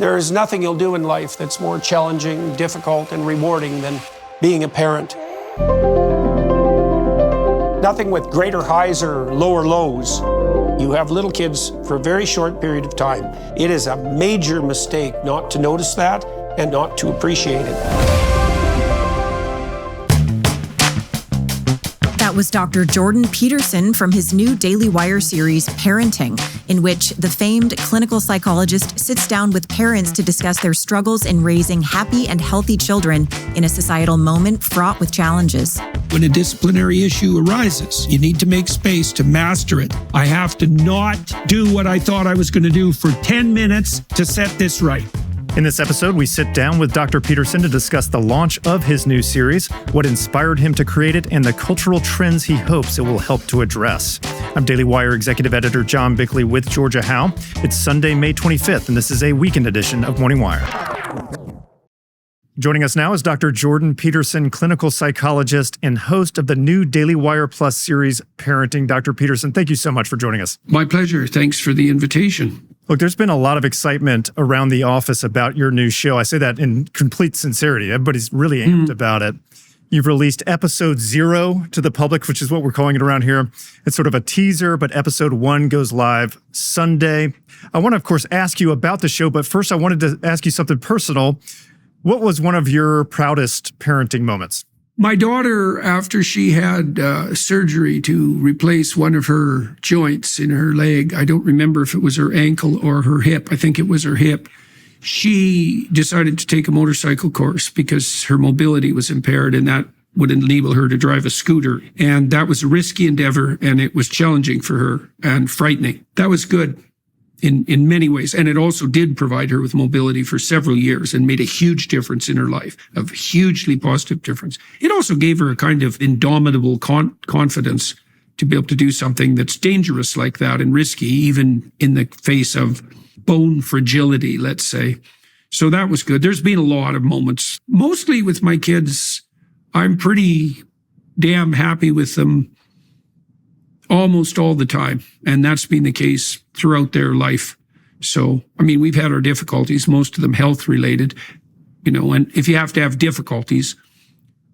There is nothing you'll do in life that's more challenging, difficult, and rewarding than being a parent. Nothing with greater highs or lower lows. You have little kids for a very short period of time. It is a major mistake not to notice that and not to appreciate it. That was Dr. Jordan Peterson from his new Daily Wire series, Parenting, in which the famed clinical psychologist sits down with parents to discuss their struggles in raising happy and healthy children in a societal moment fraught with challenges. When a disciplinary issue arises, you need to make space to master it. I have to not do what I thought I was going to do for 10 minutes to set this right. In this episode, we sit down with Dr. Peterson to discuss the launch of his new series, what inspired him to create it, and the cultural trends he hopes it will help to address. I'm Daily Wire Executive Editor John Bickley with Georgia Howe. It's Sunday, May 25th, and this is a weekend edition of Morning Wire. Joining us now is Dr. Jordan Peterson, clinical psychologist and host of the new Daily Wire Plus series, Parenting. Dr. Peterson, thank you so much for joining us. My pleasure. Thanks for the invitation. Look, there's been a lot of excitement around the office about your new show. I say that in complete sincerity. Everybody's really amped about it. You've released episode 0 to the public, which is what we're calling it around here. It's sort of a teaser, but episode 1 goes live Sunday. I want to, of course, ask you about the show, but first I wanted to ask you something personal. What was one of your proudest parenting moments? My daughter, after she had surgery to replace one of her joints in her leg, I don't remember if it was her ankle or her hip. I think it was her hip. She decided to take a motorcycle course because her mobility was impaired and that would enable her to drive a scooter. And that was a risky endeavor and it was challenging for her and frightening. That was good in many ways. And it also did provide her with mobility for several years and made a huge difference in her life, a hugely positive difference. It also gave her a kind of indomitable confidence to be able to do something that's dangerous like that and risky, even in the face of bone fragility, let's say. So that was good. There's been a lot of moments, mostly with my kids. I'm pretty damn happy with them almost all the time. And that's been the case throughout their life. So, I mean, we've had our difficulties, most of them health related, and if you have to have difficulties,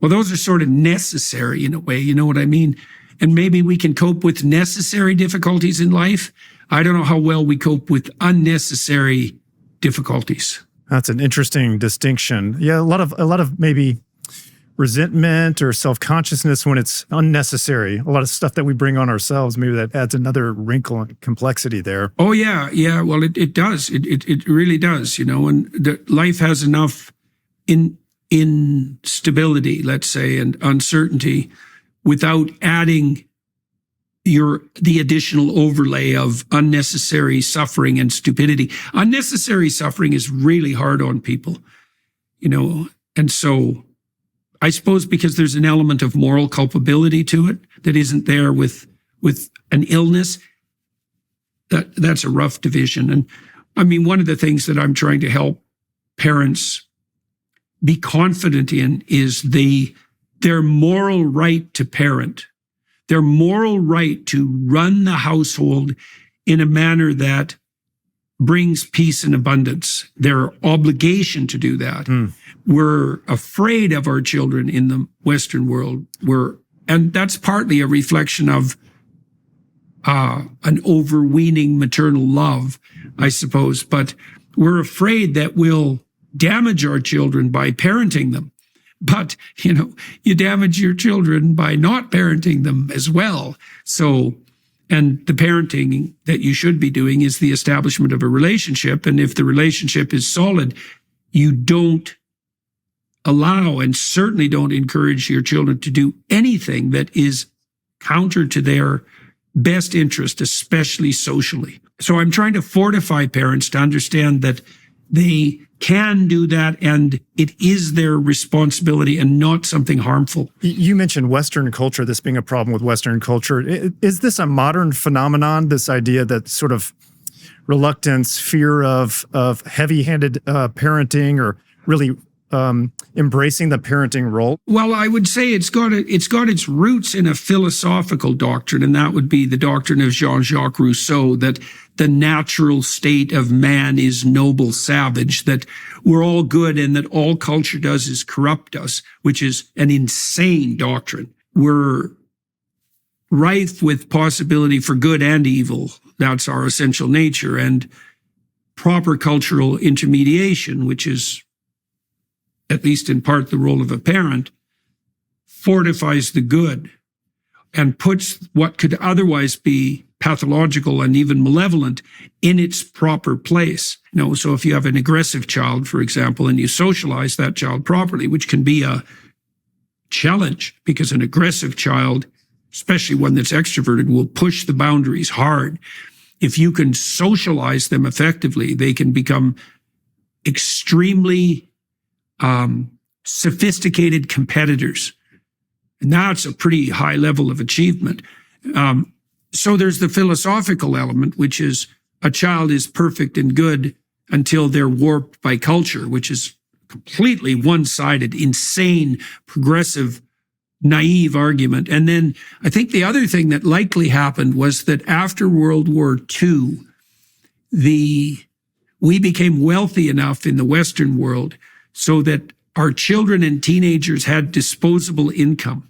well, those are sort of necessary in a way, you know what I mean? And maybe we can cope with necessary difficulties in life. I don't know how well we cope with unnecessary difficulties. That's an interesting distinction. Yeah, a lot of maybe resentment or self-consciousness when it's unnecessary. A lot of stuff that we bring on ourselves, maybe that adds another wrinkle and complexity there. Oh, yeah. Yeah. Well, it does. It really does, and life has enough instability, let's say, and uncertainty without adding the additional overlay of unnecessary suffering and stupidity. Unnecessary suffering is really hard on people, and so I suppose because there's an element of moral culpability to it that isn't there with an illness, that's a rough division. And I mean, one of the things that I'm trying to help parents be confident in is their moral right to parent, their moral right to run the household in a manner that brings peace and abundance, their obligation to do that. We're afraid of our children in the Western world. And that's partly a reflection of an overweening maternal love, I suppose. But we're afraid that we'll damage our children by parenting them. But, you damage your children by not parenting them as well. So, and the parenting that you should be doing is the establishment of a relationship. And if the relationship is solid, you don't allow and certainly don't encourage your children to do anything that is counter to their best interest, especially socially. So I'm trying to fortify parents to understand that they can do that and it is their responsibility and not something harmful. You mentioned Western culture, this being a problem with Western culture. Is this a modern phenomenon, this idea that sort of reluctance, fear of heavy-handed parenting or really embracing the parenting role? Well, I would say it's got its roots in a philosophical doctrine, and that would be the doctrine of Jean-Jacques Rousseau, that the natural state of man is noble savage, that we're all good and that all culture does is corrupt us, which is an insane doctrine. We're rife with possibility for good and evil. That's our essential nature. And proper cultural intermediation, which is, at least in part, the role of a parent, fortifies the good and puts what could otherwise be pathological and even malevolent in its proper place. So if you have an aggressive child, for example, and you socialize that child properly, which can be a challenge because an aggressive child, especially one that's extroverted, will push the boundaries hard. If you can socialize them effectively, they can become extremely sophisticated competitors. And that's a pretty high level of achievement. So there's the philosophical element, which is a child is perfect and good until they're warped by culture, which is completely one-sided, insane, progressive, naive argument. And then I think the other thing that likely happened was that after World War II, we became wealthy enough in the Western world so that our children and teenagers had disposable income.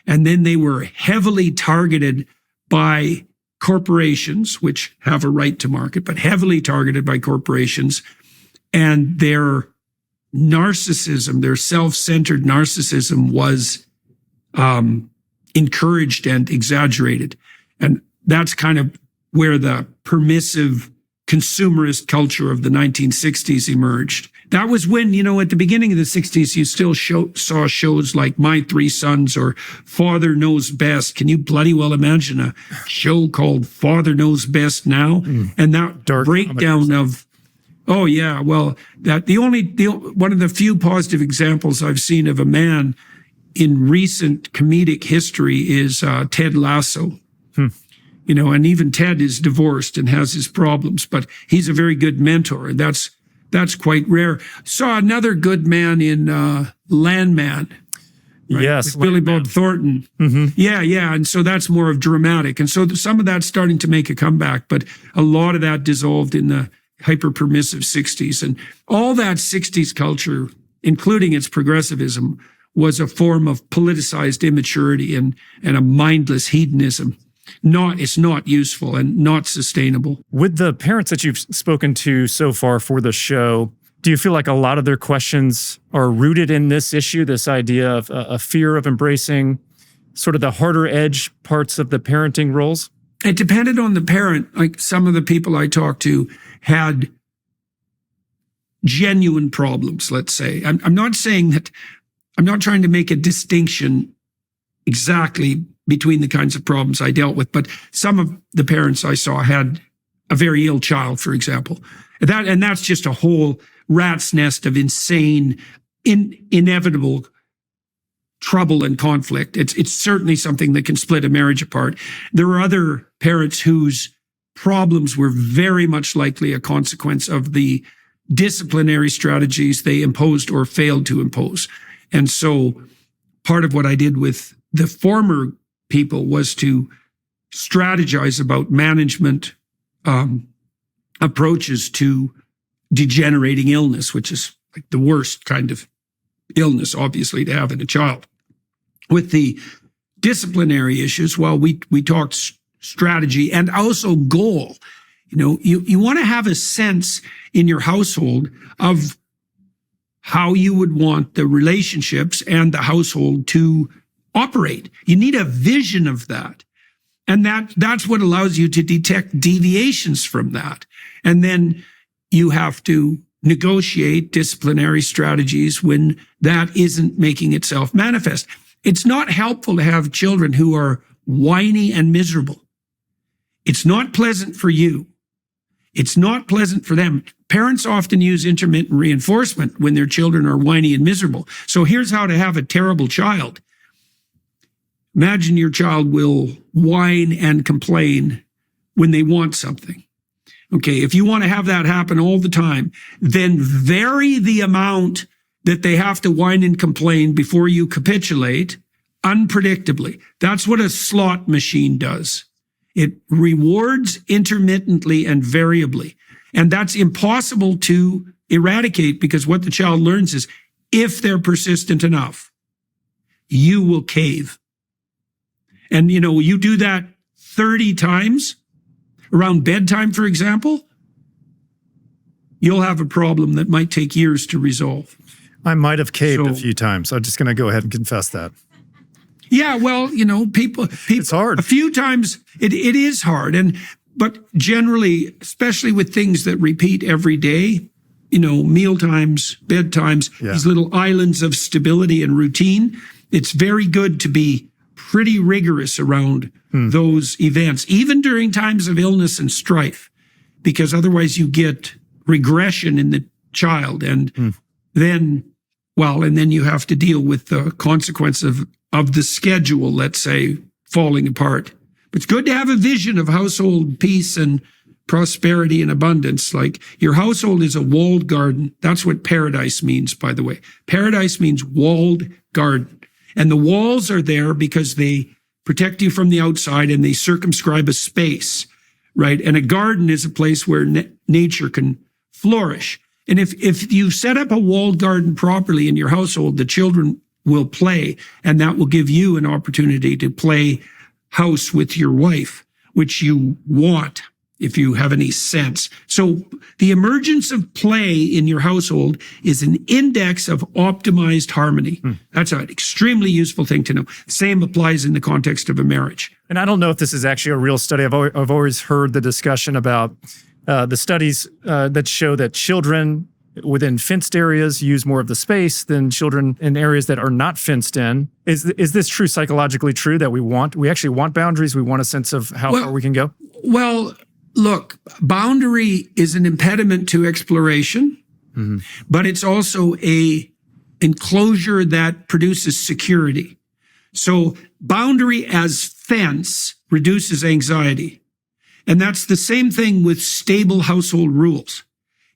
And then they were heavily targeted by corporations, which have a right to market, but heavily targeted by corporations. And their narcissism, their self-centered narcissism was encouraged and exaggerated. And that's kind of where the permissive consumerist culture of the 1960s emerged. That was when, at the beginning of the 60s, you still saw shows like My Three Sons or Father Knows Best. Can you bloody well imagine a show called Father Knows Best now? And that Dark breakdown of, oh yeah, well, that one of the few positive examples I've seen of a man in recent comedic history is Ted Lasso. And even Ted is divorced and has his problems, but he's a very good mentor, and that's quite rare. Saw another good man in Landman. Right? Yes, with Billy Bob Thornton. Yeah. And so that's more of dramatic. And so some of that's starting to make a comeback, but a lot of that dissolved in the hyper-permissive 60s. And all that 60s culture, including its progressivism, was a form of politicized immaturity and a mindless hedonism. It's not useful and not sustainable. With the parents that you've spoken to so far for the show, do you feel like a lot of their questions are rooted in this issue, this idea of a fear of embracing sort of the harder edge parts of the parenting roles? It depended on the parent. Like some of the people I talked to had genuine problems, let's say. I'm not saying that, I'm not trying to make a distinction exactly between the kinds of problems I dealt with, but some of the parents I saw had a very ill child, for example. And that's just a whole rat's nest of insane, inevitable trouble and conflict. It's certainly something that can split a marriage apart. There are other parents whose problems were very much likely a consequence of the disciplinary strategies they imposed or failed to impose. And so part of what I did with the former people was to strategize about management approaches to degenerating illness, which is like the worst kind of illness, obviously, to have in a child. With the disciplinary issues, well, we talked strategy and also goal. You want to have a sense in your household of how you would want the relationships and the household to operate. You need a vision of that. And that's what allows you to detect deviations from that. And then you have to negotiate disciplinary strategies when that isn't making itself manifest. It's not helpful to have children who are whiny and miserable. It's not pleasant for you. It's not pleasant for them. Parents often use intermittent reinforcement when their children are whiny and miserable. So here's how to have a terrible child. Imagine your child will whine and complain when they want something. Okay, if you want to have that happen all the time, then vary the amount that they have to whine and complain before you capitulate unpredictably. That's what a slot machine does. It rewards intermittently and variably. And that's impossible to eradicate, because what the child learns is, if they're persistent enough, you will cave. And, you do that 30 times around bedtime, for example, you'll have a problem that might take years to resolve. I might have caved a few times. I'm just going to go ahead and confess that. Yeah, well, people, it's hard. A few times it is hard. But generally, especially with things that repeat every day, meal times, bedtimes, these little islands of stability and routine, it's very good to be pretty rigorous around those events, even during times of illness and strife, because otherwise you get regression in the child. And then you have to deal with the consequence of the schedule, let's say, falling apart. But it's good to have a vision of household peace and prosperity and abundance. Like, your household is a walled garden. That's what paradise means, by the way. Paradise means walled garden. And the walls are there because they protect you from the outside and they circumscribe a space, right? And a garden is a place where nature can flourish. And if you set up a walled garden properly in your household, the children will play, and that will give you an opportunity to play house with your wife, which you want if you have any sense. So the emergence of play in your household is an index of optimized harmony. That's an extremely useful thing to know. Same applies in the context of a marriage. And I don't know if this is actually a real study. I've always heard the discussion about the studies that show that children within fenced areas use more of the space than children in areas that are not fenced in. Is this true, psychologically true, that we actually want boundaries? We want a sense of how far we can go? Well, look, boundary is an impediment to exploration, but it's also a enclosure that produces security. So boundary as fence reduces anxiety. And that's the same thing with stable household rules.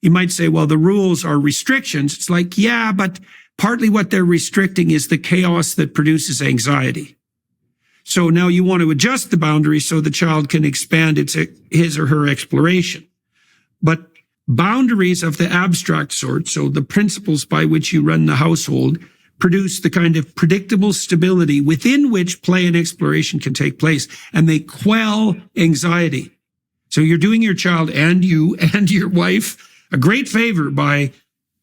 You might say, well, the rules are restrictions. It's like, yeah, but partly what they're restricting is the chaos that produces anxiety. So now you want to adjust the boundary so the child can expand his or her exploration. But boundaries of the abstract sort, so the principles by which you run the household, produce the kind of predictable stability within which play and exploration can take place, and they quell anxiety. So you're doing your child and you and your wife a great favor by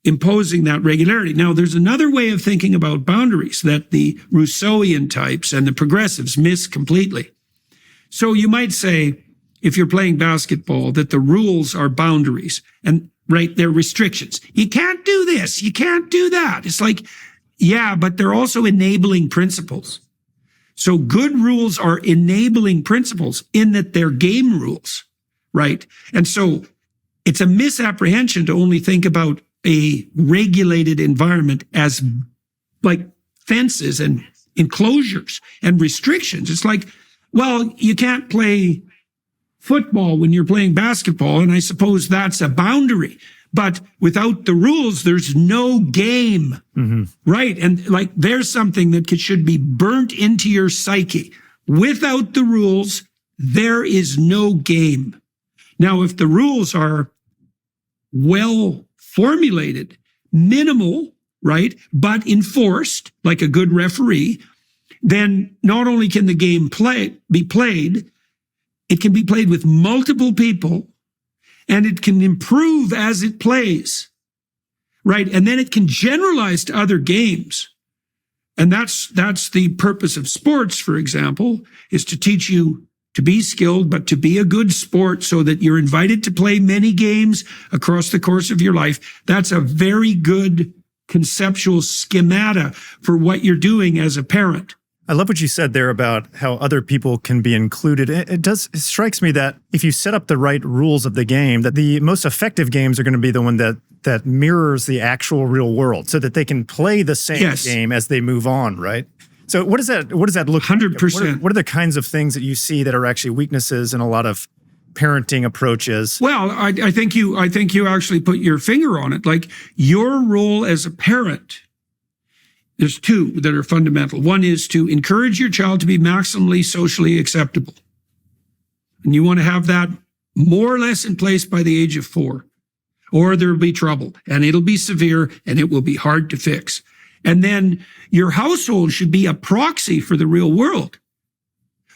imposing that regularity. Now, there's another way of thinking about boundaries that the Rousseauian types and the progressives miss completely. So you might say, if you're playing basketball, that the rules are boundaries and, right, they're restrictions. You can't do this. You can't do that. It's like, yeah, but they're also enabling principles. So good rules are enabling principles in that they're game rules, right? And so it's a misapprehension to only think about a regulated environment as like fences and enclosures and restrictions. It's like, well, you can't play football when you're playing basketball, and I suppose that's a boundary. But without the rules, there's no game, right? And like, there's something that should be burnt into your psyche. Without the rules, there is no game. Now, if the rules are well formulated, minimal, right, but enforced like a good referee, then not only can the game be played, it can be played with multiple people, and it can improve as it plays, right? And then it can generalize to other games. And that's the purpose of sports, for example, is to teach you to be skilled, but to be a good sport so that you're invited to play many games across the course of your life. That's a very good conceptual schemata for what you're doing as a parent. I love what you said there about how other people can be included. It strikes me that if you set up the right rules of the game, that the most effective games are going to be the one that mirrors the actual real world so that they can play the same game as they move on, right? So what does that look 100%. like? What are the kinds of things that you see that are actually weaknesses in a lot of parenting approaches? Well, I think you actually put your finger on it. Like, your role as a parent, there's two that are fundamental. One is to encourage your child to be maximally socially acceptable. And you want to have that more or less in place by the age of 4, or there'll be trouble and it'll be severe and it will be hard to fix. And then your household should be a proxy for the real world,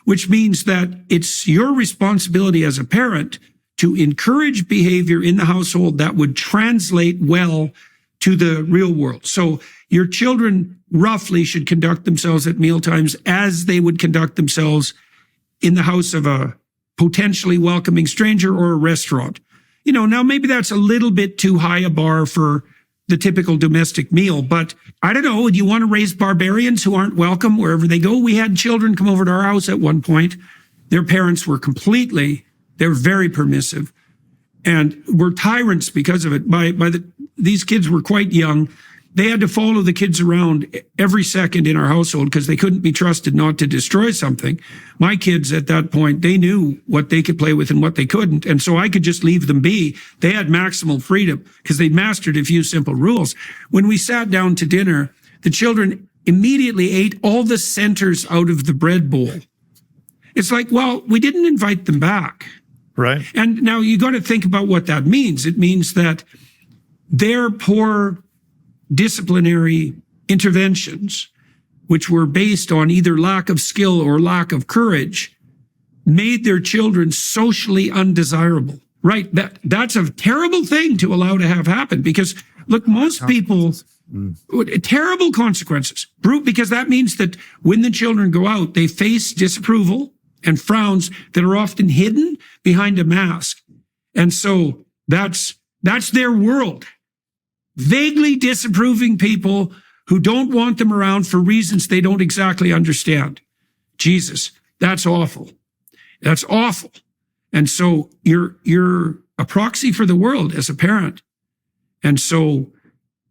which means that it's your responsibility as a parent to encourage behavior in the household that would translate well to the real world. So your children roughly should conduct themselves at mealtimes as they would conduct themselves in the house of a potentially welcoming stranger or a restaurant. Now maybe that's a little bit too high a bar for the typical domestic meal, but I don't know. Do you want to raise barbarians who aren't welcome wherever they go? We had children come over to our house at one point. Their parents were they're very permissive and were tyrants because of it. These kids were quite young. They had to follow the kids around every second in our household because they couldn't be trusted not to destroy something. My kids at that point, they knew what they could play with and what they couldn't. And so I could just leave them be. They had maximal freedom because they'd mastered a few simple rules. When we sat down to dinner, the children immediately ate all the centers out of the bread bowl. It's like, well, we didn't invite them back. Right. And now you got to think about what that means. It means that their poor disciplinary interventions, which were based on either lack of skill or lack of courage, made their children socially undesirable. Right? That's a terrible thing to allow to have happen because, look, most people, terrible consequences, because that means that when the children go out, they face disapproval and frowns that are often hidden behind a mask. And so that's their world. Vaguely disapproving people who don't want them around for reasons they don't exactly understand. Jesus, that's awful. That's awful. And so you're a proxy for the world as a parent. And so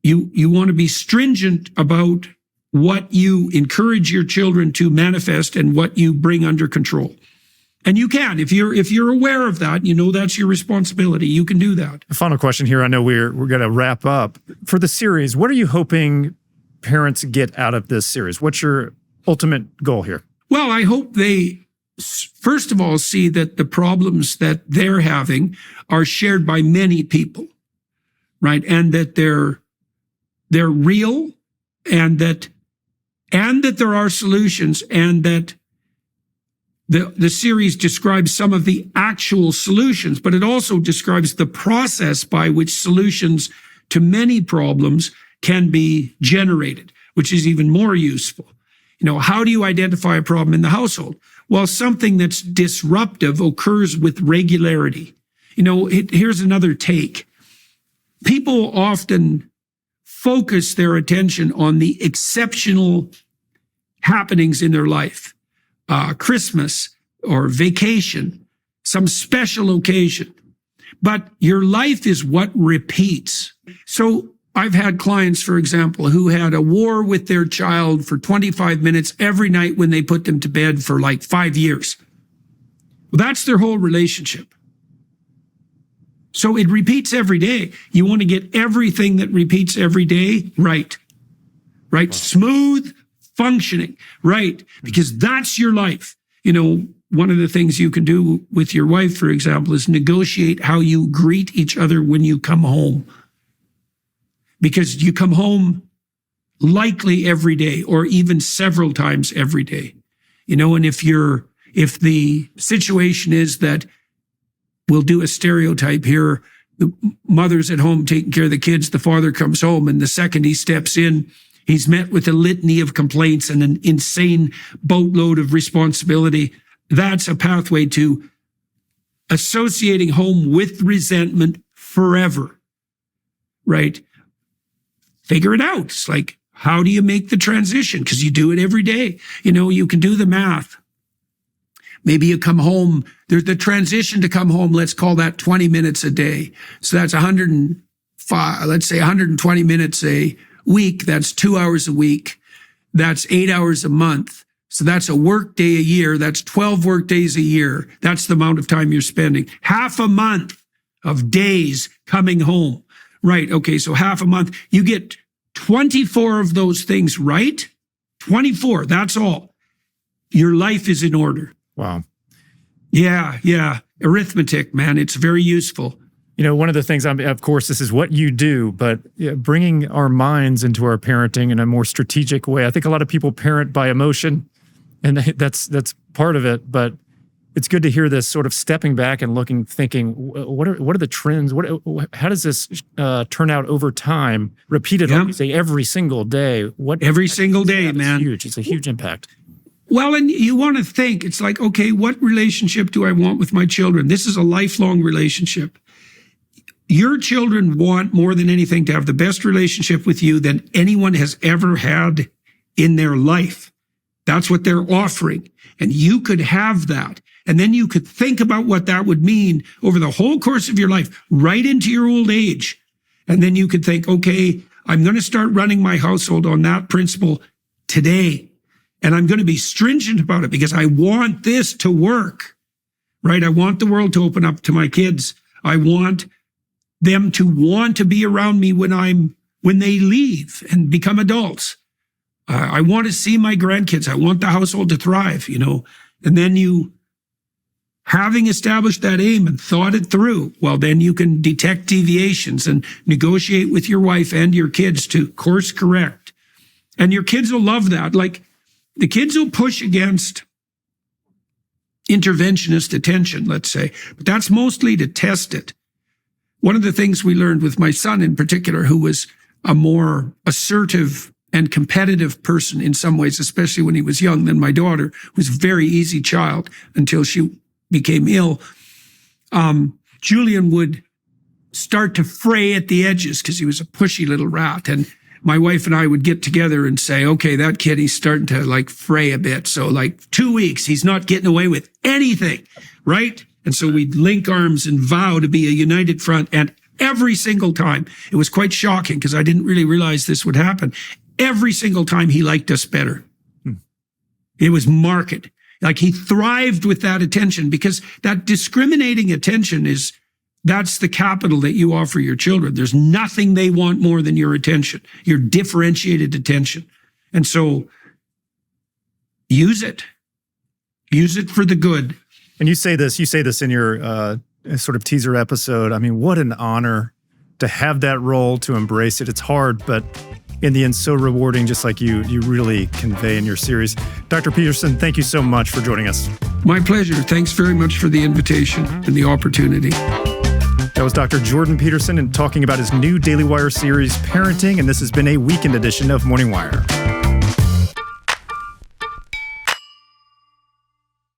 you want to be stringent about what you encourage your children to manifest and what you bring under control. And you can, if you're aware of that, that's your responsibility. You can do that. A final question here. I know we're going to wrap up. For the series, what are you hoping parents get out of this series? What's your ultimate goal here? Well, I hope they, first of all, see that the problems that they're having are shared by many people, right? And that they're real, and that there are solutions, and that the series describes some of the actual solutions, but it also describes the process by which solutions to many problems can be generated, which is even more useful. How do you identify a problem in the household? Well, something that's disruptive occurs with regularity. Here's another take. People often focus their attention on the exceptional happenings in their life. Christmas or vacation, some special occasion. But your life is what repeats. So I've had clients, for example, who had a war with their child for 25 minutes every night when they put them to bed for like 5 years. Well, that's their whole relationship. So it repeats every day. You want to get everything that repeats every day right. Wow. Smooth functioning, right? Because that's your life. One of the things you can do with your wife, for example, is negotiate how you greet each other when you come home. Because you come home likely every day or even several times every day. And if the situation is that, we'll do a stereotype here, the mother's at home taking care of the kids, the father comes home, and the second he steps in, he's met with a litany of complaints and an insane boatload of responsibility. That's a pathway to associating home with resentment forever, right? Figure it out. It's like, how do you make the transition? Because you do it every day. You can do the math. Maybe you come home, there's the transition to come home, let's call that 20 minutes a day. So that's 120 minutes a week. That's 2 hours a week. That's 8 hours a month. So that's a work day a year. That's 12 work days a year. That's the amount of time you're spending. Half a month of days coming home. Right. Okay. So half a month, you get 24 of those things right. 24. That's all. Your life is in order. Wow. Yeah. Arithmetic, man. It's very useful. One of the things, of course, this is what you do, but bringing our minds into our parenting in a more strategic way. I think a lot of people parent by emotion, and that's part of it. But it's good to hear this sort of stepping back and looking, thinking, what are the trends? How does this turn out over time? Repeated, like you say, every single day. Every single day, man. Huge. It's a huge impact. Well, and you want to think, it's like, okay, what relationship do I want with my children? This is a lifelong relationship. Your children want more than anything to have the best relationship with you than anyone has ever had in their life. That's what they're offering. And you could have that. And then you could think about what that would mean over the whole course of your life, right into your old age. And then you could think, okay, I'm going to start running my household on that principle today. And I'm going to be stringent about it because I want this to work, right? I want the world to open up to my kids. I want them to want to be around me when they leave and become adults. I want to see my grandkids. I want the household to thrive, and then having established that aim and thought it through, well, then you can detect deviations and negotiate with your wife and your kids to course correct. And your kids will love that. Like, the kids will push against interventionist attention, let's say, but that's mostly to test it. One of the things we learned with my son in particular, who was a more assertive and competitive person in some ways, especially when he was young, than my daughter, who was a very easy child until she became ill. Julian would start to fray at the edges because he was a pushy little rat. And my wife and I would get together and say, okay, that kid, he's starting to fray a bit. So 2 weeks, he's not getting away with anything, right? And so we'd link arms and vow to be a united front. And every single time, it was quite shocking because I didn't really realize this would happen. Every single time he liked us better. It was marked. He thrived with that attention, because that discriminating attention that's the capital that you offer your children. There's nothing they want more than your attention, your differentiated attention. And so use it for the good. And you say this in your sort of teaser episode. I mean, what an honor to have that role, to embrace it. It's hard, but in the end, so rewarding, just like you really convey in your series. Dr. Peterson, thank you so much for joining us. My pleasure. Thanks very much for the invitation and the opportunity. That was Dr. Jordan Peterson, and talking about his new Daily Wire series, Parenting, and this has been a weekend edition of Morning Wire.